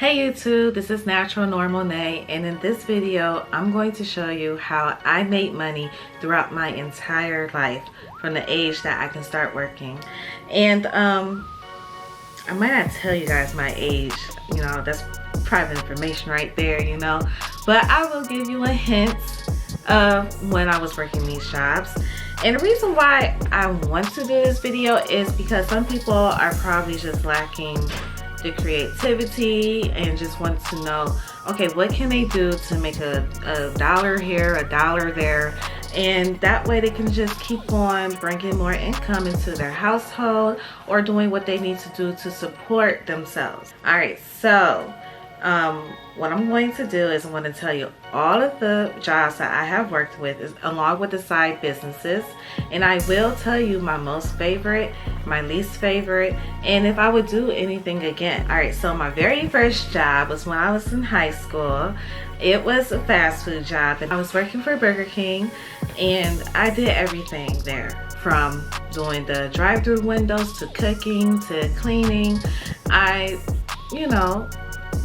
Hey YouTube, this is Natural Normal Nae, and in this video I'm going to show you how I made money throughout my entire life from the age that I can start working. And I might not tell you guys my age, you know, that's private information right there, you know, but I will give you a hint of when I was working these jobs. And the reason why I want to do this video is because some people are probably just lacking the creativity and just want to know, okay, what can they do to make a dollar here, a dollar there, and that way they can just keep on bringing more income into their household or doing what they need to do to support themselves. All right, so what I'm going to do is I'm going to tell you all of the jobs that I have worked with, along with the side businesses, and I will tell you my most favorite, my least favorite, and if I would do anything again. All right, so my very first job was when I was in high school. It was a fast food job, and I was working for Burger King, and I did everything there, from doing the drive-through windows to cooking to cleaning. I, you know,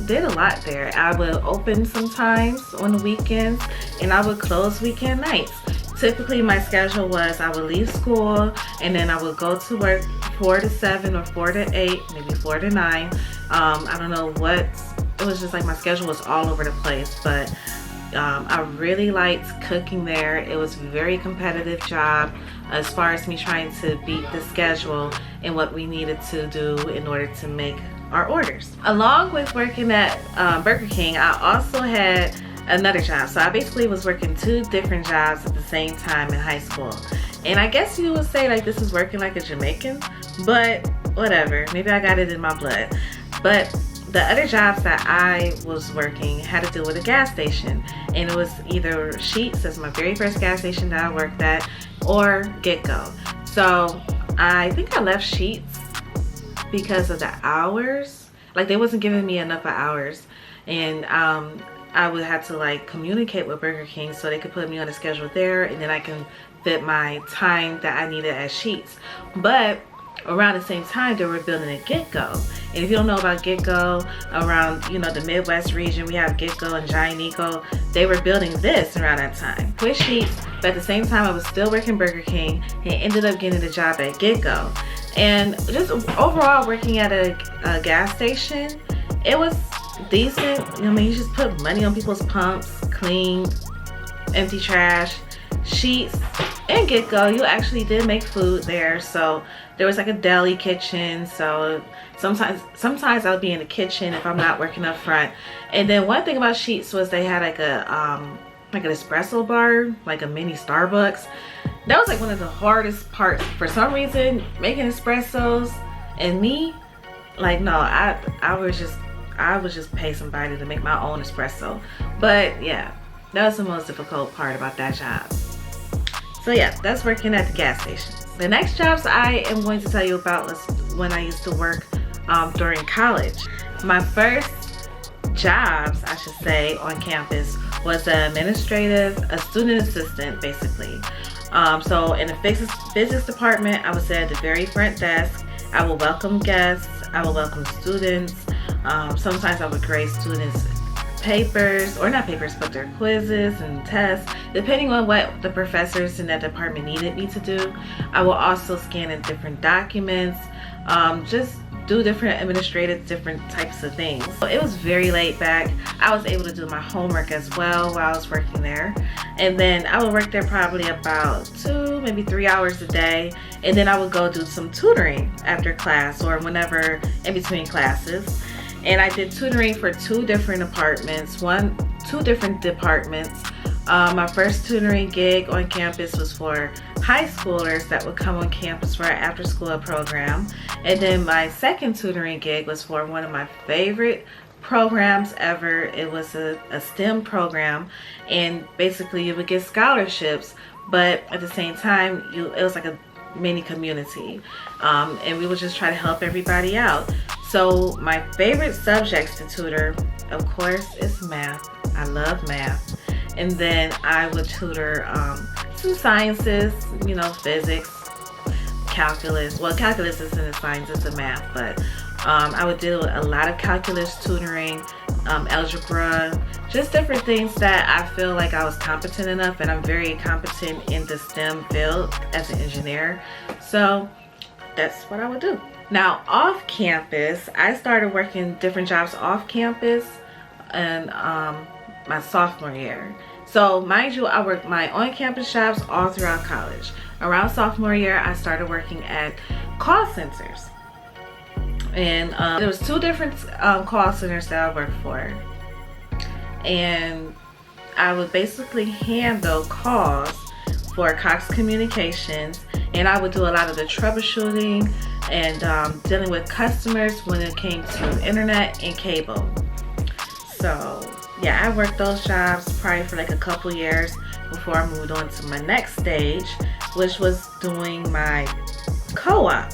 did a lot there. I would open sometimes on the weekends and I would close weekend nights. Typically my schedule was I would leave school and then I would go to work 4 to 7 or 4 to 8, maybe 4 to 9. I don't know what, it was just like my schedule was all over the place, but I really liked cooking there. It was a very competitive job as far as me trying to beat the schedule and what we needed to do in order to make our orders. Along with working at Burger King, I also had another job. So I basically was working 2 different jobs at the same time in high school. And I guess you would say like this is working like a Jamaican, but whatever, maybe I got it in my blood. But the other jobs that I was working had to do with a gas station, and it was either Sheetz, as my very first gas station that I worked at, or Get-Go. So I think I left Sheetz because of the hours. Like they wasn't giving me enough hours, and I would have to like communicate with Burger King so they could put me on a schedule there, and then I can fit my time that I needed at Sheetz. But around the same time they were building a Get-Go, and if you don't know about Get-Go, around, you know, the Midwest region, we have Get-Go and Giant Eagle. They were building this around that time. Quit Sheetz, but at the same time I was still working Burger King and ended up getting a job at Get-Go. And just overall working at a gas station, it was decent. I mean, you just put money on people's pumps, clean, empty trash. Sheetz and Get-Go, you actually did make food there. So there was like a deli kitchen. So sometimes I'll be in the kitchen if I'm not working up front. And then one thing about Sheetz was they had like like an espresso bar, like a mini Starbucks. That was like one of the hardest parts for some reason, making espressos. And me, like, no, I would just pay somebody to make my own espresso. But yeah, that was the most difficult part about that job. So yeah, that's working at the gas station. The next jobs I am going to tell you about was when I used to work during college. My first jobs, I should say, on campus was an administrative, a student assistant basically. So in the physics department, I would sit at the very front desk. I would welcome guests, I would welcome students. Sometimes I would grade students' papers, or not papers, but their quizzes and tests, depending on what the professors in that department needed me to do. I will also scan in different documents, just do different different types of things. So it was very laid back. I was able to do my homework as well while I was working there. And then I would work there probably about 2, maybe 3 hours a day. And then I would go do some tutoring after class or whenever in between classes. And I did tutoring for 2 different departments. My first tutoring gig on campus was for high schoolers that would come on campus for our after school program. And then my second tutoring gig was for one of my favorite programs ever. It was a STEM program, and basically you would get scholarships, but at the same time it was like a mini community, and we would just try to help everybody out. So my favorite subjects to tutor, of course, is math. I love math. And then I would tutor some sciences, you know, physics, calculus. Well, calculus isn't a science, it's a math, but I would do a lot of calculus tutoring, algebra, just different things that I feel like I was competent enough, and I'm very competent in the STEM field as an engineer. So that's what I would do. Now off campus, I started working different jobs off campus in my sophomore year. So mind you, I worked my on-campus jobs all throughout college. Around sophomore year, I started working at call centers. And there was 2 different call centers that I worked for. And I would basically handle calls for Cox Communications. And I would do a lot of the troubleshooting and dealing with customers when it came to internet and cable. So yeah, I worked those jobs probably for like a couple years before I moved on to my next stage, which was doing my co-op.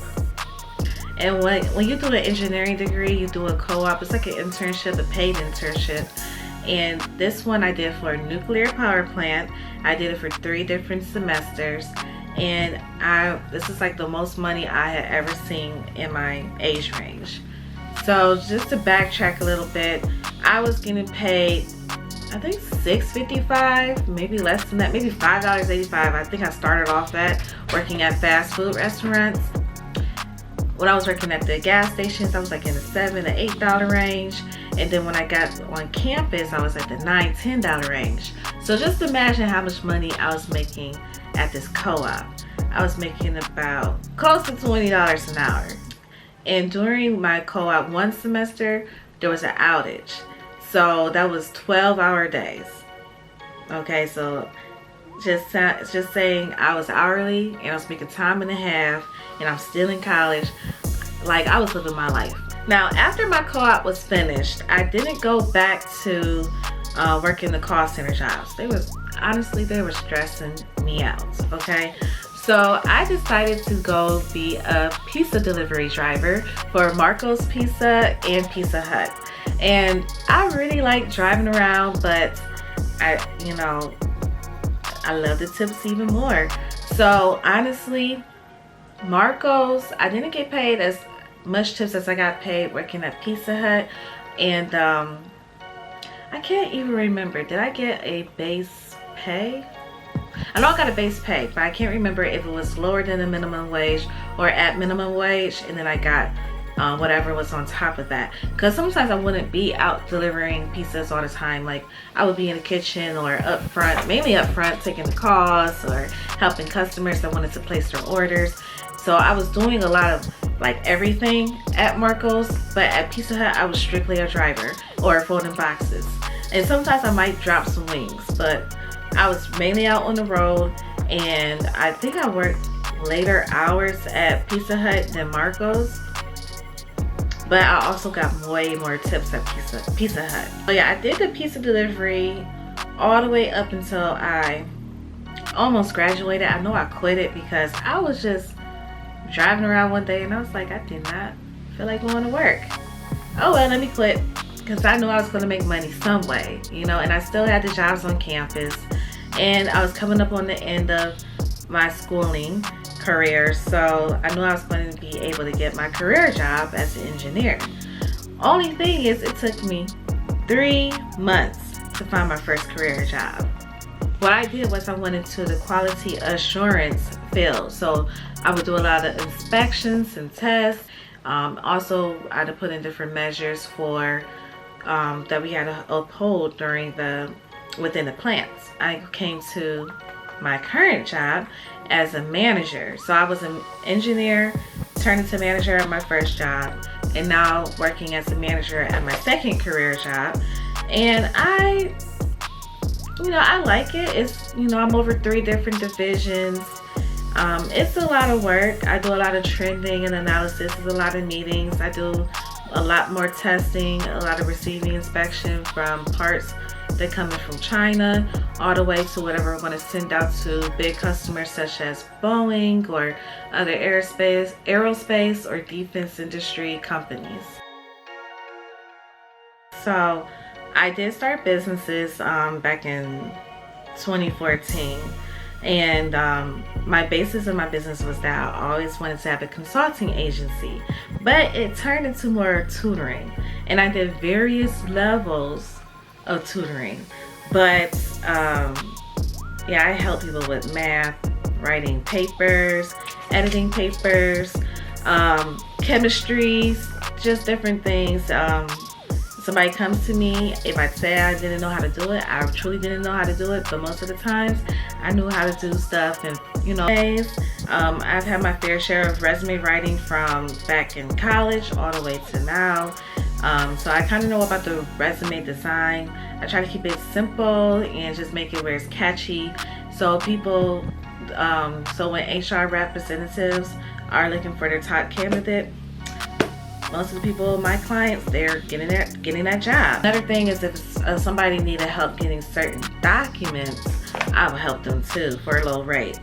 And when you do an engineering degree, you do a co-op. It's like an internship, a paid internship. And this one I did for a nuclear power plant. I did it for 3 different semesters. And this is like the most money I had ever seen in my age range. So just to backtrack a little bit, I was getting paid, I think $6.55, maybe less than that, maybe $5.85. I think I started off at working at fast food restaurants. When I was working at the gas stations, I was like in the $7 to $8 range. And then when I got on campus, I was at the $9, $10 range. So just imagine how much money I was making at this co-op. I was making about close to $20 an hour. And during my co-op one semester, there was an outage. So that was 12-hour days. Okay, so just saying I was hourly and I was making time and a half, and I'm still in college. Like, I was living my life. Now, after my co-op was finished, I didn't go back to working the call center jobs. Honestly, they were stressing me out, okay? So I decided to go be a pizza delivery driver for Marco's Pizza and Pizza Hut. And I really like driving around, but I love the tips even more. So honestly, Marco's, I didn't get paid as much tips as I got paid working at Pizza Hut. And I can't even remember, did I get a base pay? I know I got a base pay, but I can't remember if it was lower than the minimum wage or at minimum wage, and then I got whatever was on top of that. Because sometimes I wouldn't be out delivering pizzas all the time. Like, I would be in the kitchen or up front, mainly up front, taking the calls or helping customers that wanted to place their orders. So I was doing a lot of like everything at Marco's, but at Pizza Hut I was strictly a driver or folding boxes. And sometimes I might drop some wings, but I was mainly out on the road. And I think I worked later hours at Pizza Hut than Marco's, but I also got way more tips at Pizza Hut. So yeah, I did the pizza delivery all the way up until I almost graduated. I know I quit it because I was just driving around one day and I was like, I did not feel like going to work. Oh well, let me quit, because I knew I was going to make money some way, and I still had the jobs on campus, and I was coming up on the end of my schooling career, so I knew I was going to be able to get my career job as an engineer. Only thing is, it took me 3 months to find my first career job. What I did was I went into the quality assurance field, so I would do a lot of inspections and tests. Also, I had to put in different measures for that we had to uphold within the plants. I came to my current job as a manager. So I was an engineer, turned into manager at my first job, and now working as a manager at my second career job. And I like it. It's, I'm over 3 different divisions. It's a lot of work. I do a lot of trending and analysis. There's a lot of meetings. I do a lot more testing, a lot of receiving inspection from parts that come in from China, all the way to whatever I want to send out to big customers such as Boeing or other aerospace or defense industry companies. So I did start businesses back in 2014. And my basis of my business was that I always wanted to have a consulting agency, but it turned into more tutoring, and I did various levels of tutoring. But yeah, I help people with math, writing papers, editing papers, chemistry, just different things. Somebody comes to me, if I say I didn't know how to do it, I truly didn't know how to do it, but most of the times I knew how to do stuff. And you know, I've had my fair share of resume writing from back in college all the way to now. So I kind of know about the resume design. I try to keep it simple and just make it where it's catchy, so people, so when HR representatives are looking for their top candidate, most of the people, my clients, they're getting that job. Another thing is, if somebody needed help getting certain documents, I will help them too for a low rate.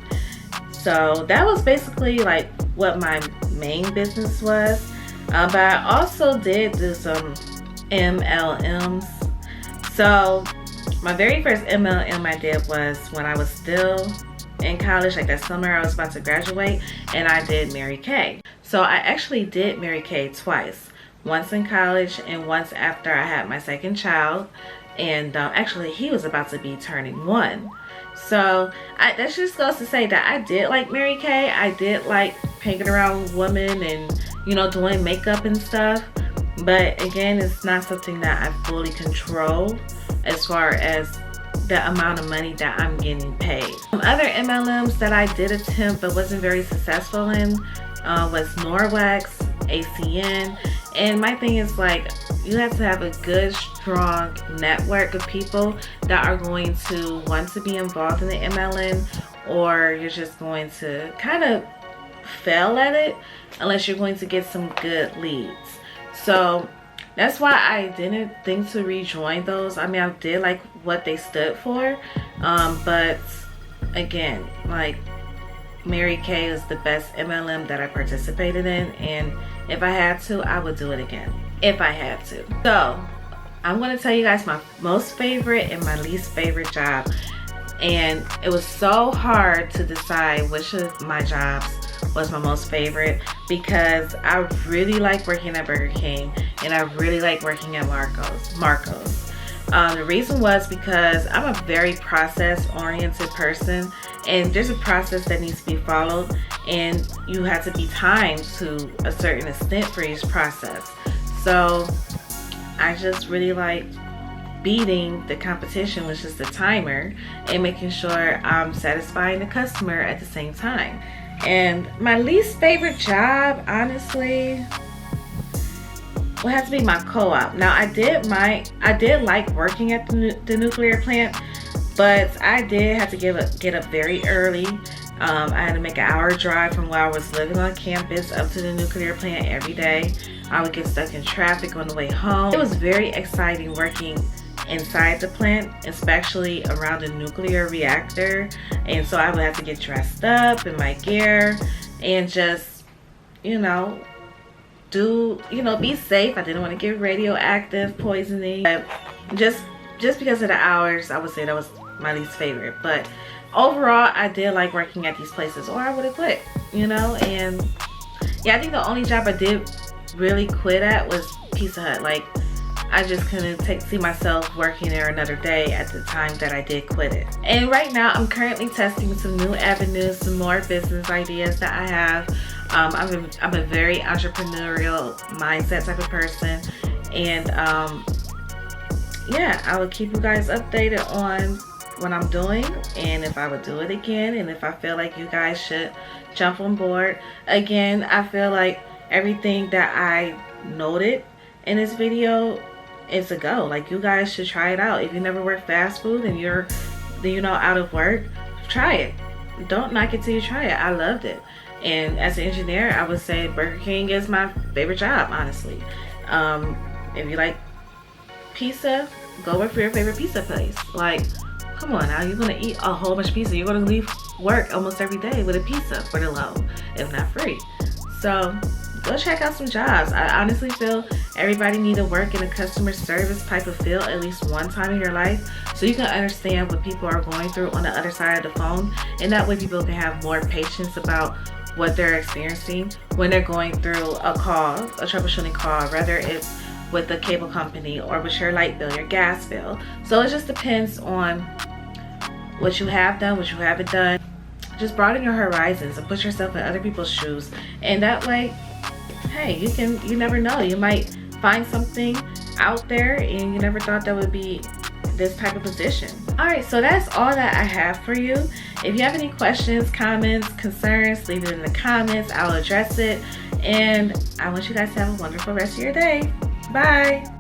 So that was basically like what my main business was. But I also did do some MLMs. So my very first MLM I did was when I was still in college, like that summer I was about to graduate, and I did Mary Kay. So I actually did Mary Kay twice, once in college and once after I had my second child. And actually he was about to be turning 1. So that just goes to say that I did like Mary Kay. I did like hanging around with women and, you know, doing makeup and stuff. But again, it's not something that I fully control as far as the amount of money that I'm getting paid. Some other MLMs that I did attempt but wasn't very successful in was Norwax, ACN. And my thing is, like, you have to have a good, strong network of people that are going to want to be involved in the MLM, or you're just going to kind of fail at it unless you're going to get some good leads. So that's why I didn't think to rejoin those. I mean, I did like what they stood for, but again, like, Mary Kay is the best MLM that I participated in, and if I had to, I would do it again if I had to. So I'm going to tell you guys my most favorite and my least favorite job, and it was so hard to decide which of my jobs was my most favorite, because I really like working at Burger King and I really like working at Marco's. The reason was because I'm a very process-oriented person, and there's a process that needs to be followed, and you have to be timed to a certain extent for each process. So I just really like beating the competition, which is the timer, and making sure I'm satisfying the customer at the same time. And my least favorite job, honestly, will have to be my co-op. Now I did like working at the nuclear plant, but I did have to get up very early. I had to make an hour drive from where I was living on campus up to the nuclear plant every day. I would get stuck in traffic on the way home. It was very exciting working inside the plant, especially around the nuclear reactor, and so I would have to get dressed up in my gear and just, you know, be safe. I didn't want to get radioactive poisoning, but just because of the hours, I would say that was my least favorite. But overall, I did like working at these places, or I would have quit, you know. And yeah, I think the only job I did really quit at was Pizza Hut. Like, I just couldn't see myself working there another day at the time that I did quit it. And right now, I'm currently testing some new avenues, some more business ideas that I have. I'm a very entrepreneurial mindset type of person, and yeah, I will keep you guys updated on what I'm doing and if I would do it again, and if I feel like you guys should jump on board. Again, I feel like everything that I noted in this video is a go. Like, you guys should try it out. If you never worked fast food and you're out of work, try it. Don't knock it till you try it. I loved it. And as an engineer, I would say Burger King is my favorite job, honestly. If you like pizza, go work for your favorite pizza place. Like, come on now, you're gonna eat a whole bunch of pizza. You're gonna leave work almost every day with a pizza for the low, if not free. So go check out some jobs. I honestly feel everybody need to work in a customer service type of field at least one time in your life, so you can understand what people are going through on the other side of the phone, and that way people can have more patience about what they're experiencing when they're going through a troubleshooting call, whether it's with the cable company or with your light bill, your gas bill. So it just depends on what you have done, what you haven't done. Just broaden your horizons and put yourself in other people's shoes, and that way, hey, you never know, you might find something out there and you never thought that would be this type of position. All right, so that's all that I have for you. If you have any questions, comments, concerns, leave it in the comments. I'll address it, and I want you guys to have a wonderful rest of your day. Bye.